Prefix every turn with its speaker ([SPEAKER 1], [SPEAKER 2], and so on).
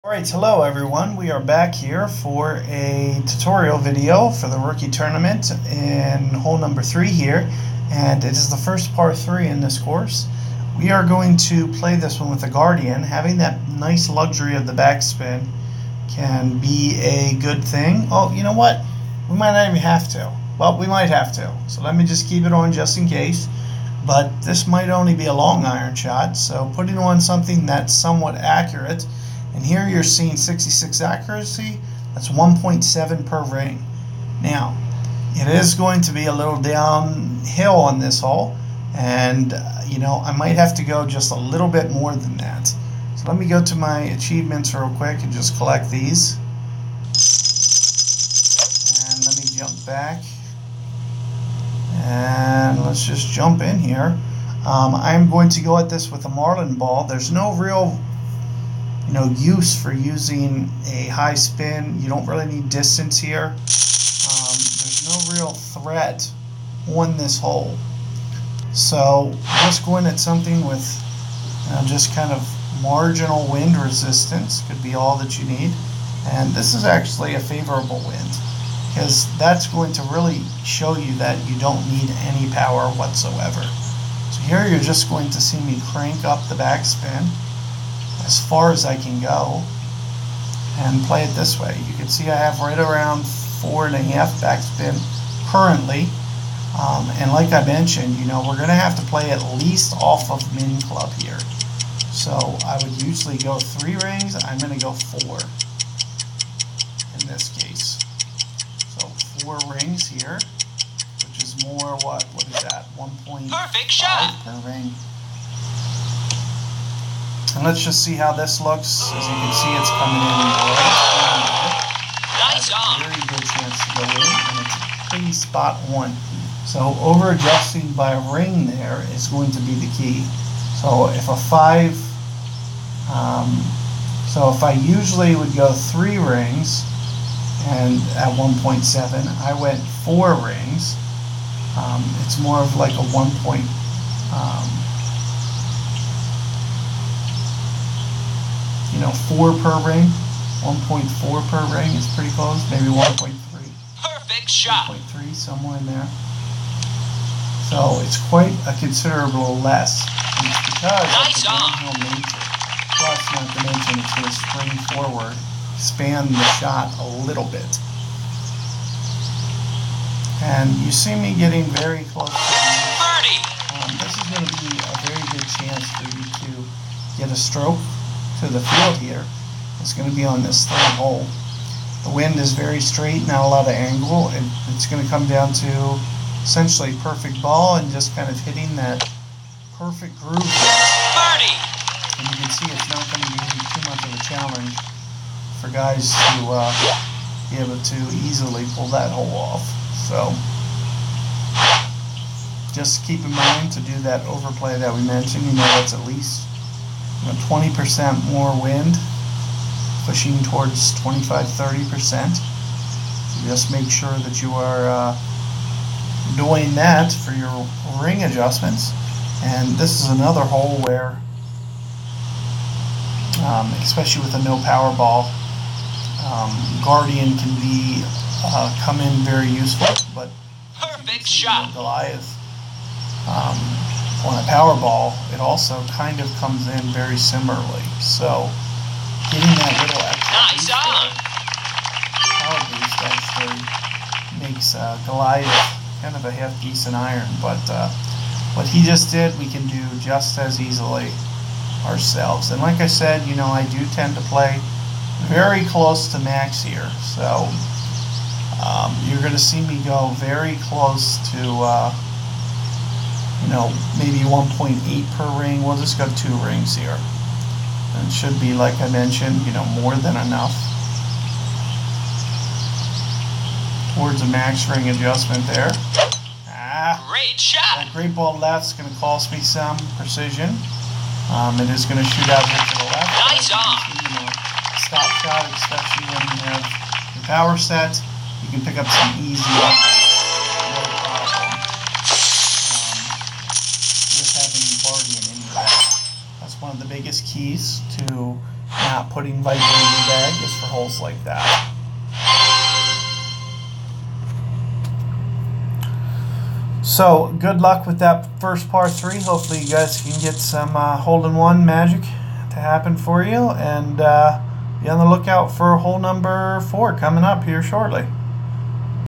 [SPEAKER 1] Alright, hello everyone. We are back here for a tutorial video for the rookie tournament in hole number 3 here, and it is the first par 3 in this course. We are going to play this one with the Guardian. Having that nice luxury of the backspin can be a good thing. Oh, you know what? We might not even have to. Well, we might have to. So let me just keep it on just in case. But this might only be a long iron shot, so putting on something that's somewhat accurate. And here you're seeing 66 accuracy. That's 1.7 per ring. Now, it is going to be a little downhill on this hole, and I might have to go just a little bit more than that. So let me go to my achievements real quick and just collect these. And let me jump back. And let's just jump in here. I'm going to go at this with a marlin ball. There's no real use for using a high spin. You don't really need distance here. There's no real threat on this hole. So just going at something with just kind of marginal wind resistance could be all that you need. And this is actually a favorable wind, because that's going to really show you that you don't need any power whatsoever. So here you're just going to see me crank up the backspin as far as I can go and play it this way. You can see I have right around 4.5 backspin currently, and like I mentioned, we're going to have to play at least off of min club here. So I would usually go 3 rings. I'm going to go 4 in this case. So 4 rings here, which is more what is that? 1.5 per ring. And let's just see how this looks. As you can see, it's coming in right. Nice on. Very good chance to go in, and it's pretty spot on. So over adjusting by a ring there is going to be the key. So if a 5, so if I usually would go 3 rings, and at 1.7, I went 4 rings. It's more of like a 4 per ring. 1.4 per ring is pretty close. Maybe 1.3.
[SPEAKER 2] Perfect shot.
[SPEAKER 1] 1.3, somewhere in there. So it's quite a considerable less. And it's because of the downhill nature. Plus, not to mention, it's going to spring forward, expand the shot a little bit. And you see me getting very close to
[SPEAKER 2] birdie.
[SPEAKER 1] This is going to be a very good chance for you to get a stroke to the field here. It's going to be on this 3rd hole. The wind is very straight, not a lot of angle, and it's going to come down to essentially perfect ball and just kind of hitting that perfect groove there.
[SPEAKER 2] Birdie.
[SPEAKER 1] And you can see it's not going to be too much of a challenge for guys to be able to easily pull that hole off. So just keep in mind to do that overplay that we mentioned. That's at least 20% more wind, pushing towards 25-30%. So just make sure that you are doing that for your ring adjustments. And this is another hole where, especially with a no power ball, Guardian can be come in very useful. But
[SPEAKER 2] perfect shot.
[SPEAKER 1] Goliath, on a power ball, it also kind of comes in very similarly. So getting that little extra power boost actually makes Goliath kind of a half-decent iron. But what he just did, we can do just as easily ourselves. And like I said, I do tend to play very close to max here. So you're going to see me go very close to maybe 1.8 per ring. We'll just go 2 rings here. And it should be, like I mentioned, more than enough towards a max ring adjustment there.
[SPEAKER 2] Great shot.
[SPEAKER 1] That great ball left's going to cost me some precision. It is going to shoot out here to the left.
[SPEAKER 2] Nice on.
[SPEAKER 1] Stop shot, especially when you have the power set, you can pick up some easy. Just having Guardian in there. That's one of the biggest keys to not putting Viper in your bag is for holes like that. So, good luck with that first par 3. Hopefully you guys can get some hole-in-one magic to happen for you. And be on the lookout for hole number 4 coming up here shortly.